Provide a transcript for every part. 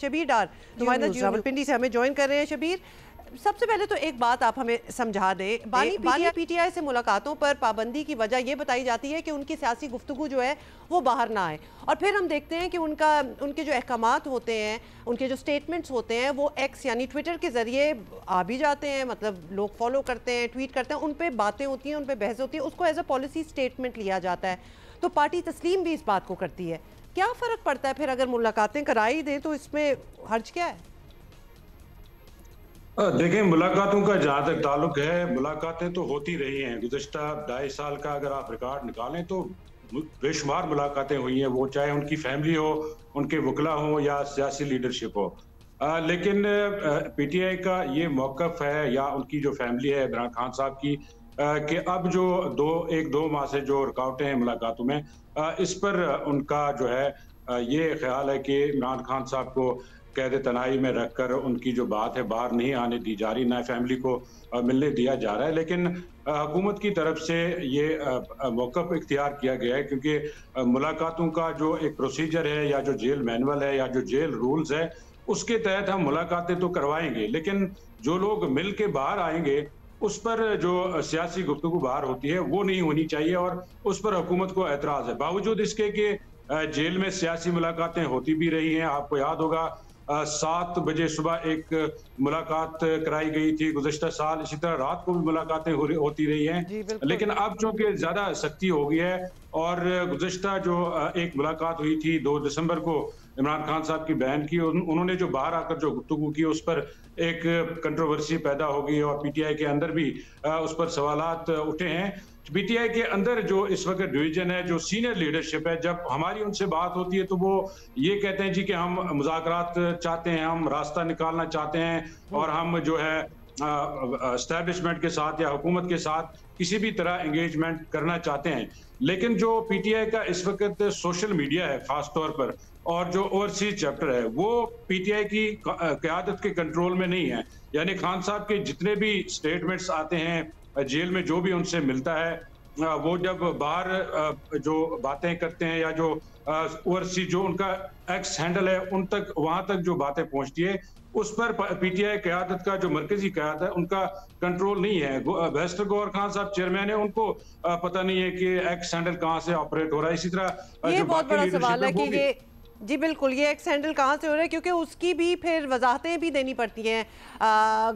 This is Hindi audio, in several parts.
शबीर डार नुमाइंदा रावलपिंडी से हमें ज्वाइन कर रहे हैं। शबीर, सबसे पहले तो एक बात आप हमें समझा दें, बानी पीटीआई से मुलाकातों पर पाबंदी की वजह यह बताई जाती है कि उनकी सियासी गुफ्तगू जो है वो बाहर ना आए, और फिर हम देखते हैं कि उनके जो अहकामात होते हैं, उनके जो स्टेटमेंट्स होते हैं वो एक्स यानी ट्विटर के ज़रिए आ भी जाते हैं, मतलब लोग फॉलो करते हैं, ट्वीट करते हैं, उन पर बातें होती हैं, उन पर बहस होती है, उसको एज अ पॉलिसी स्टेटमेंट लिया जाता है। तो पार्टी तस्लीम भी इस बात को करती है। क्या फ़र्क पड़ता है फिर अगर मुलाकातें कराई दें तो इसमें हर्ज क्या है? देखें, मुलाकातों का जहां तक ताल्लुक है, मुलाकातें तो होती रही हैं। गुज़िश्ता 2.5 साल का अगर आप रिकॉर्ड निकालें तो बेशुमार मुलाकातें हुई हैं, वो चाहे उनकी फैमिली हो, उनके वकला हो या सियासी लीडरशिप हो। लेकिन पीटीआई का ये मौक़िफ़ है या उनकी जो फैमिली है इमरान खान साहब की, कि अब जो 1-2 माह से जो रुकावटें हैं मुलाकातों में, इस पर उनका जो है ये ख्याल है कि इमरान खान साहब को कैद तनाई में रखकर उनकी जो बात है बाहर नहीं आने दी जा रही, ना फैमिली को मिलने दिया जा रहा है। लेकिन हुकूमत की तरफ से ये मौक़िफ़ इख्तियार किया गया है, क्योंकि मुलाकातों का जो एक प्रोसीजर है या जो जेल मैनुअल है या जो जेल रूल्स है, उसके तहत हम मुलाकातें तो करवाएंगे, लेकिन जो लोग मिल के बाहर आएंगे उस पर जो सियासी गुफ्तगू बाहर होती है वो नहीं होनी चाहिए, और उस पर हुकूमत को एतराज़ है। बावजूद इसके कि जेल में सियासी मुलाकातें होती भी रही हैं। आपको याद होगा 7 बजे सुबह एक मुलाकात कराई गई थी गुज़िश्ता साल, इसी तरह रात को भी मुलाकातें होती रही हैं। लेकिन अब चूंकि ज़्यादा सख्ती हो गई है, और गुज़िश्ता जो एक मुलाकात हुई थी 2 दिसंबर को इमरान खान साहब की बहन की, उन्होंने जो बाहर आकर जो गुफ्तगू की उस पर एक कंट्रोवर्सी पैदा हो गई, और पीटीआई के अंदर भी उस पर सवालात उठे हैं। पीटीआई के अंदर जो इस वक्त डिवीजन है, जो सीनियर लीडरशिप है, जब हमारी उनसे बात होती है तो वो ये कहते हैं जी कि हम मुज़ाकरात चाहते हैं, हम रास्ता निकालना चाहते हैं, और हम जो है एस्टैब्लिशमेंट के साथ या हुकूमत के साथ किसी भी तरह एंगेजमेंट करना चाहते हैं। लेकिन जो पीटीआई का इस वक्त सोशल मीडिया है खास तौर पर, और जो ओवरसीज चैप्टर है, वो पीटीआई की क़यादत के कंट्रोल में नहीं है। यानी खान साहब के जितने भी स्टेटमेंट्स आते हैं, जेल में जो भी उनसे मिलता है, वो जब बाहर जो बातें करते हैं या जो ओवरसीज जो उनका एक्स हैंडल है, उन तक वहां तक जो बातें पहुंचती है, उस पर पीटीआई क़यादत का जो मरकजी क़यादत है उनका कंट्रोल नहीं है। बैरिस्टर गौहर खान साहब चेयरमैन है, उनको पता नहीं है कि एक्स हैंडल कहां से ऑपरेट हो रहा है। इसी तरह ये जो बहुत बड़ा सवाल है कि ये जी बिल्कुल, ये एक्स हैंडल कहाँ से हो रहा है, क्योंकि उसकी भी फिर वजाहतें भी देनी पड़ती हैं।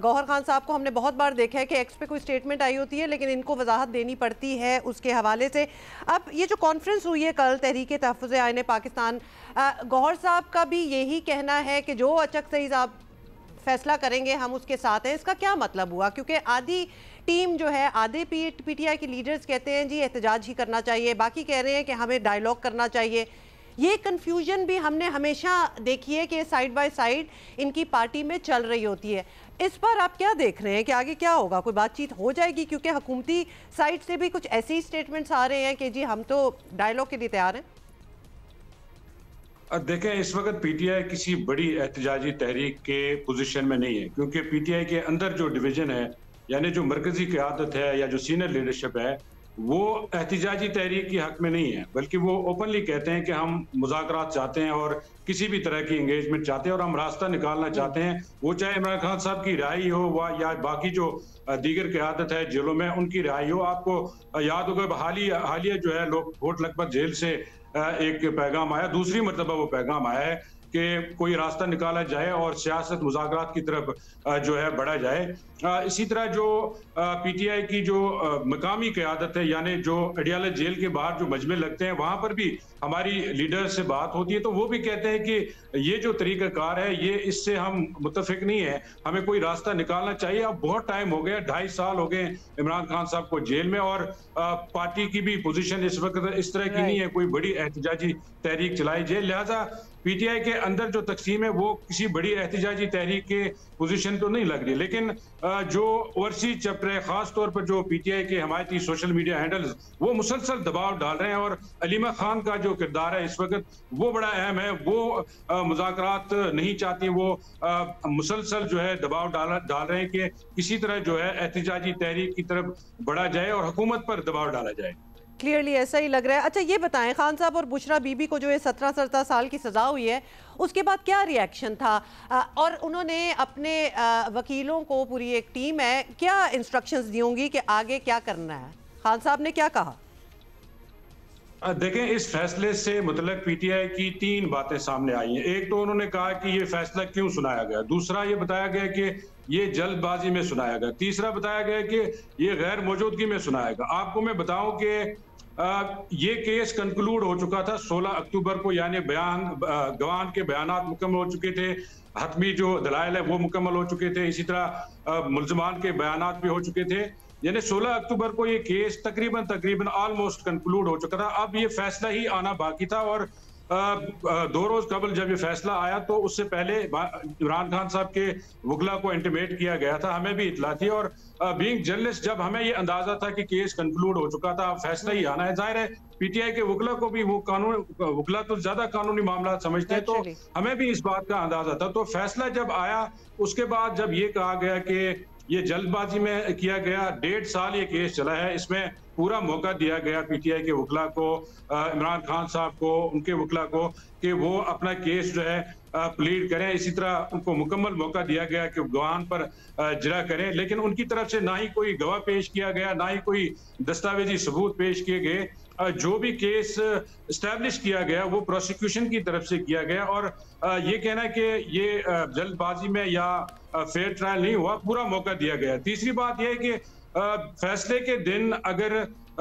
गौहर खान साहब को हमने बहुत बार देखा है कि एक्स पे कोई स्टेटमेंट आई होती है, लेकिन इनको वजाहत देनी पड़ती है उसके हवाले से। अब ये जो कॉन्फ्रेंस हुई है कल तहरीक तहफ़्फ़ुज़ आईन पाकिस्तान, गौहर साहब का भी यही कहना है कि जो अचक सही साहब फैसला करेंगे हम उसके साथ हैं। इसका क्या मतलब हुआ? क्योंकि आधी टीम जो है, आधे पीटीआई के लीडर्स कहते हैं जी एहतजाज ही करना चाहिए, बाकी कह रहे हैं कि हमें डायलॉग करना चाहिए। ये कन्फ्यूजन भी हमने हमेशा देखी है कि साइड बाय साइड इनकी पार्टी में चल रही होती है। इस पर आप क्या देख रहे हैं कि आगे क्या होगा? कोई बातचीत हो जाएगी? क्योंकि हुकूमती साइड से भी कुछ ऐसे ही स्टेटमेंट्स आ रहे हैं कि जी हम तो डायलॉग के लिए तैयार हैं। देखें, इस वक्त पीटीआई किसी बड़ी एहतजाजी तहरीक के पोजीशन में नहीं है, क्योंकि पीटीआई के अंदर जो डिवीजन है, यानी जो मरकजी क़यादत है या जो सीनियर लीडरशिप है, वो एहतजाजी तहरीक के हक में नहीं है, बल्कि वो ओपनली कहते हैं कि हम मुज़ाकरात चाहते हैं और किसी भी तरह की एंगेजमेंट चाहते हैं, और हम रास्ता निकालना चाहते हैं। वो चाहे इमरान खान साहब की रिहाई हो या बाकी जो दीगर क़यादत है जेलों में उनकी रिहाई हो। आपको याद होगा हालिया जो है लोग कोट लखपत जेल से एक पैगाम आया, दूसरी मरतबा वो पैगाम आया है कि कोई रास्ता निकाला जाए और सियासत मुज़ाकरात की तरफ जो है बढ़ा जाए। इसी तरह जो पीटीआई की जो मकामी क़यादत है, यानी जो अडियाला जेल के बाहर जो मजमे लगते हैं, वहां पर भी हमारी लीडर से बात होती है, तो वो भी कहते हैं कि ये जो तरीक़ाकार है, ये इससे हम मुत्तफिक नहीं है, हमें कोई रास्ता निकालना चाहिए। अब बहुत टाइम हो गया, 2.5 साल हो गए इमरान खान साहब को जेल में, और पार्टी की भी पोजीशन इस वक्त इस तरह की नहीं है कोई बड़ी एहतजाजी तहरीक चलाई जाए। लिहाजा पीटीआई के अंदर जो तकसीम है वो किसी बड़ी एहतजाजी तहरीक के पोजीशन तो नहीं लग रही। लेकिन जो ओवरसीज चैप्टर है, खास तौर पर जो पीटीआई के हमायती सोशल मीडिया हैंडल्स, वो मुसलसल दबाव डाल रहे हैं, और अलीमा खान का जो किरदार है इस वक्त वो बड़ा अहम है। वो मुज़ाकरात नहीं चाहती, वो मुसलसल जो है दबाव डाल रहे हैं कि किसी तरह जो है एहतजाजी तहरीक की तरफ बढ़ा जाए और हुकूमत पर दबाव डाला जाए। क्लियरली ऐसा ही लग रहा है। अच्छा ये बताएं, खान साहब और बुशरा बीबी को जो ये 17 साल की सज़ा हुई है, उसके बाद क्या रिएक्शन था? और उन्होंने अपने वकीलों को, पूरी एक टीम है, क्या इंस्ट्रक्शंस दी होंगी कि आगे क्या करना है? खान साहब ने क्या कहा? देखें, इस फैसले से मुतल्लिक पीटीआई की 3 बातें सामने आई हैं। एक तो उन्होंने कहा कि ये फैसला क्यों सुनाया गया, दूसरा ये बताया गया कि ये जल्दबाजी में सुनाया गया, तीसरा बताया गया कि ये गैर मौजूदगी में सुनाया गया। आपको मैं बताऊं कि ये केस कंक्लूड हो चुका था 16 अक्टूबर को, यानी गवाह के बयानात मुकम्मल हो चुके थे, हतमी जो दलाइल है वो मुकम्मल हो चुके थे, इसी तरह मुल्ज़मान के बयानात भी हो चुके थे। यानी 16 अक्टूबर को ये केस तकरीबन ऑलमोस्ट कंक्लूड हो चुका था। अब ये फैसला ही आना बाकी था और 2 रोज कबल जब ये फैसला आया तो उससे पहले इमरान खान साहब के वकला को इंटीमेट किया गया था, हमें भी इतला थी। और बीइंग जर्नलिस्ट जब हमें ये अंदाजा था कि केस कंक्लूड हो चुका था, फैसला ही आना है, जाहिर है पीटीआई के वकला को भी, वो वकला तो ज्यादा कानूनी मामला समझते हैं, तो हमें भी इस बात का अंदाजा था। तो फैसला जब आया उसके बाद जब ये कहा गया कि ये जल्दबाजी में किया गया, 1.5 साल ये केस चला है, इसमें पूरा मौका दिया गया पीटीआई के वकला को, इमरान खान साहब को, उनके वकला को, कि वो अपना केस जो है प्लीड करें। इसी तरह उनको मुकम्मल मौका दिया गया कि गवाह पर जरा करें, लेकिन उनकी तरफ से ना ही कोई गवाह पेश किया गया, ना ही कोई दस्तावेजी सबूत पेश किए गए। जो भी केस एस्टैब्लिश किया गया वो प्रोसिक्यूशन की तरफ से किया गया। और ये कहना कि ये जल्दबाजी में या फेयर ट्रायल नहीं हुआ, पूरा मौका दिया गया। तीसरी बात यह है कि फैसले के दिन अगर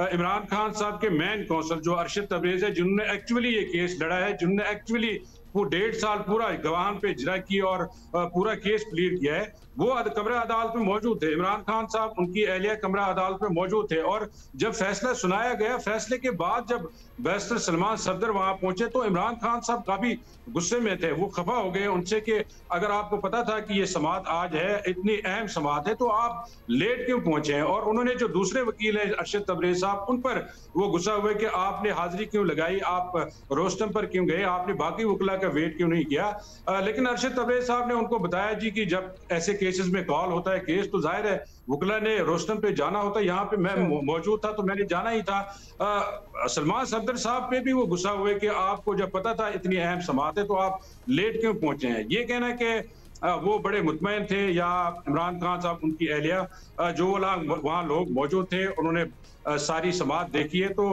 इमरान खान साहब के मेन कौंसल जो अरशद तबरेज है, जिन्होंने एक्चुअली ये केस लड़ा है, जिन्होंने एक्चुअली वो 1.5 साल पूरा गवाह पे इजरा की और पूरा केस प्लीड किया है, वो कमरा अदालत में मौजूद थे। इमरान खान साहब, उनकी अहलिया कमरा अदालत में मौजूद थे। और जब फैसला सुनाया गया, फैसले के बाद जब बैरिस्टर सलमान सफदर वहां पहुंचे तो इमरान खान साहब काफी गुस्से में थे, वो खफा हो गए उनसे कि अगर आपको पता था कि ये समाअत आज है, इतनी अहम समाअत है, तो आप लेट क्यों पहुंचे हैं। और उन्होंने जो दूसरे वकील है अरशद तबरेज साहब, उन पर वो गुस्सा हुए कि आपने हाजिरी क्यों लगाई, आप रोस्टम पर क्यों गए, आपने बाकी वकला का वेट क्यों नहीं किया। लेकिन अरशद तबरेज साहब ने उनको बताया जी कि जब ऐसे केसेस में कॉल होता है केस, तो जाहिर है वकला ने रोस्टम पे जाना होता है, यहाँ पे मैं मौजूद था तो मैंने जाना ही था। सलमान सफदर साहब पे भी वो गुस्सा हुए कि आपको जब पता था इतनी अहम समाअत है तो आप लेट क्यों पहुंचे हैं। ये कहना है कि वो बड़े मुतमईन थे, या इमरान खान साहब, उनकी अहलिया, जो वहाँ लोग मौजूद थे, उन्होंने सारी समाअत देखी है। तो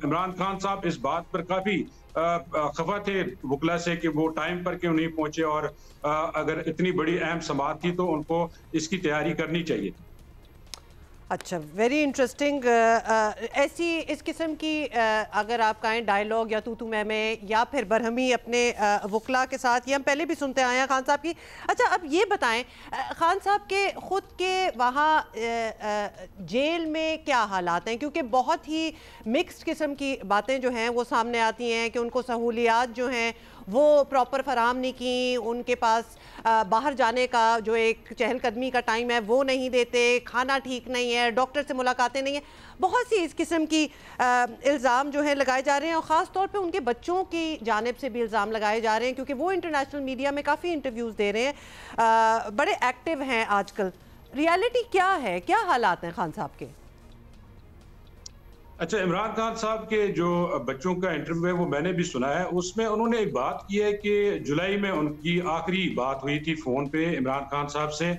इमरान खान साहब इस बात पर काफी खफा थे वकला से कि वो टाइम पर क्यों नहीं पहुंचे, और अगर इतनी बड़ी अहम समाअत थी तो उनको इसकी तैयारी करनी चाहिए। अच्छा, वेरी इंटरेस्टिंग। ऐसी इस किस्म की अगर आप कहें डायलॉग या तू मैं या फिर बरहमी अपने वकला के साथ, ये हम पहले भी सुनते आए हैं खान साहब की। अच्छा, अब ये बताएं, खान साहब के ख़ुद के वहाँ जेल में क्या हालात हैं? क्योंकि बहुत ही मिक्स्ड किस्म की बातें जो हैं वो सामने आती हैं कि उनको सहूलियात जो हैं वो प्रॉपर फराम नहीं की, उनके पास बाहर जाने का जो एक चहलकदमी का टाइम है वो नहीं देते, खाना ठीक नहीं है, डॉक्टर से मुलाकातें नहीं है, बहुत सी इस किस्म की इल्ज़ाम जो है लगाए जा रहे हैं। और ख़ास तौर पे उनके बच्चों की जानिब से भी इल्ज़ाम लगाए जा रहे हैं, क्योंकि वो इंटरनेशनल मीडिया में काफ़ी इंटरव्यूज़ दे रहे हैं, बड़े एक्टिव हैं आजकल। रियलिटी क्या है, क्या हालात हैं खान साहब के? अच्छा, इमरान खान साहब के जो बच्चों का इंटरव्यू है वो मैंने भी सुना है। उसमें उन्होंने एक बात की है कि जुलाई में उनकी आखिरी बात हुई थी फ़ोन पे इमरान खान साहब से,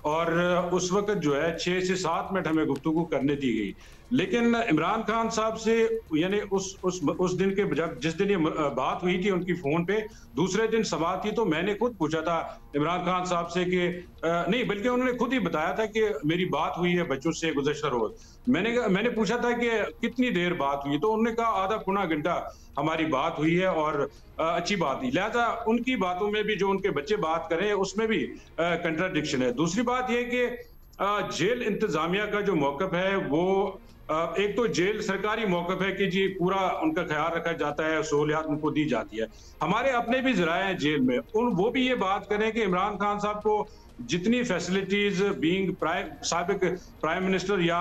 और उस वक्त जो है 6 से 7 मिनट हमें गुफ्तगू करने दी गई। लेकिन इमरान खान साहब से, यानी उस दिन के जब जिस दिन ये बात हुई थी उनकी फ़ोन पे, दूसरे दिन समाअत थी, तो मैंने खुद पूछा था इमरान खान साहब से कि नहीं, बल्कि उन्होंने खुद ही बताया था कि मेरी बात हुई है बच्चों से गुज़श्ता रोज़। मैंने पूछा था कि कितनी देर बात हुई, तो उन्होंने कहा आधा पौना घंटा हमारी बात हुई है, और अच्छी बात ही। लिहाजा उनकी बातों में भी जो उनके बच्चे बात करें उसमें भी कंट्राडिक्शन है। दूसरी बात यह कि जेल इंतजामिया का जो मौक़िफ़ है वो एक तो जेल सरकारी मौक़िफ़ है कि जी पूरा उनका ख्याल रखा जाता है, सहूलियात उनको दी जाती है। हमारे अपने भी ज़राए हैं जेल में, वो भी ये बात करें कि इमरान खान साहब को जितनी फैसिलिटीज बीइंग साबिक प्राइम मिनिस्टर या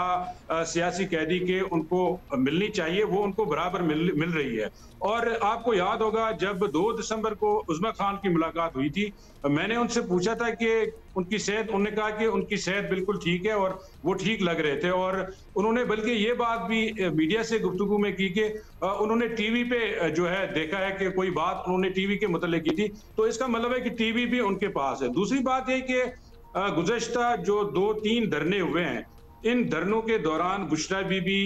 सियासी कैदी के उनको मिलनी चाहिए वो उनको बराबर मिल रही है। और आपको याद होगा जब 2 दिसंबर को उस्मा खान की मुलाकात हुई थी, मैंने उनसे पूछा था कि उनकी सेहत, उन्होंने कहा कि उनकी सेहत बिल्कुल ठीक है और वो ठीक लग रहे थे। और उन्होंने बल्कि ये बात भी मीडिया से गुफ्तगू में की कि उन्होंने टीवी पे जो है देखा है कि कोई बात उन्होंने टीवी के मुताल्लिक की थी, तो इसका मतलब है कि टीवी भी उनके पास है। दूसरी बात है कि गुज़श्ता जो 2-3 धरने हुए हैं, इन धरनों के दौरान बुशरा बीबी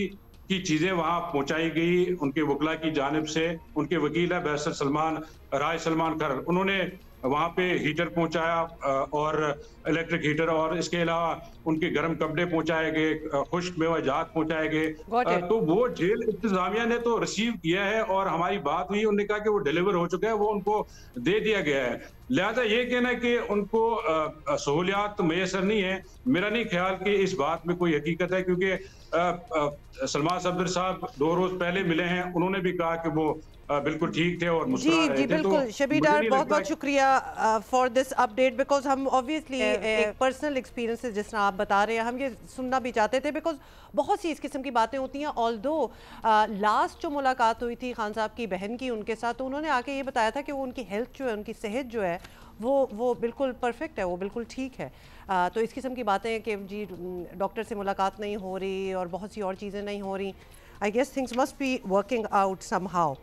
की चीजें वहां पहुंचाई गई उनके वकला की जानिब से। उनके वकील है बैरिस्टर सलमान राय सलमान खर, उन्होंने वहां पे हीटर पहुंचाया और इलेक्ट्रिक हीटर, और इसके अलावा उनके गर्म कपड़े पहुंचाए गए, खुश्क मेवाजात पहुंचाए गए। तो वो जेल इंतजामिया ने तो रिसीव किया है और हमारी बात हुई, उन्होंने कहा कि वो डिलीवर हो चुका है, वो उनको दे दिया गया है। लिहाजा ये कहना कि उनको सहूलियात मैसर नहीं है, मेरा नहीं ख्याल कि इस बात में कोई हकीकत है, क्योंकि सलमान सफदर साहब 2 रोज पहले मिले हैं, उन्होंने भी कहा कि वो बिल्कुल ठीक थे और मुस्कुरा रहे थे। बिल्कुल शबीर डार, बहुत बहुत शुक्रिया फॉर दिस अपडेट, बिकॉज हम ऑब्वियसली एक पर्सनल एक्सपीरियंस जिस तरह आप बता रहे हैं हम ये सुनना भी चाहते थे, बिकॉज बहुत सी इस किस्म की बातें होती हैं। ऑल्दो लास्ट जो मुलाकात हुई थी खान साहब की बहन की उनके साथ, तो उन्होंने आके ये बताया था कि वो उनकी हेल्थ जो है, उनकी सेहत जो है वो बिल्कुल परफेक्ट है, वो बिल्कुल ठीक है। तो इस किस्म की बातें कि जी डॉक्टर से मुलाकात नहीं हो रही और बहुत सी और चीज़ें नहीं हो रही, I guess things must be working out somehow.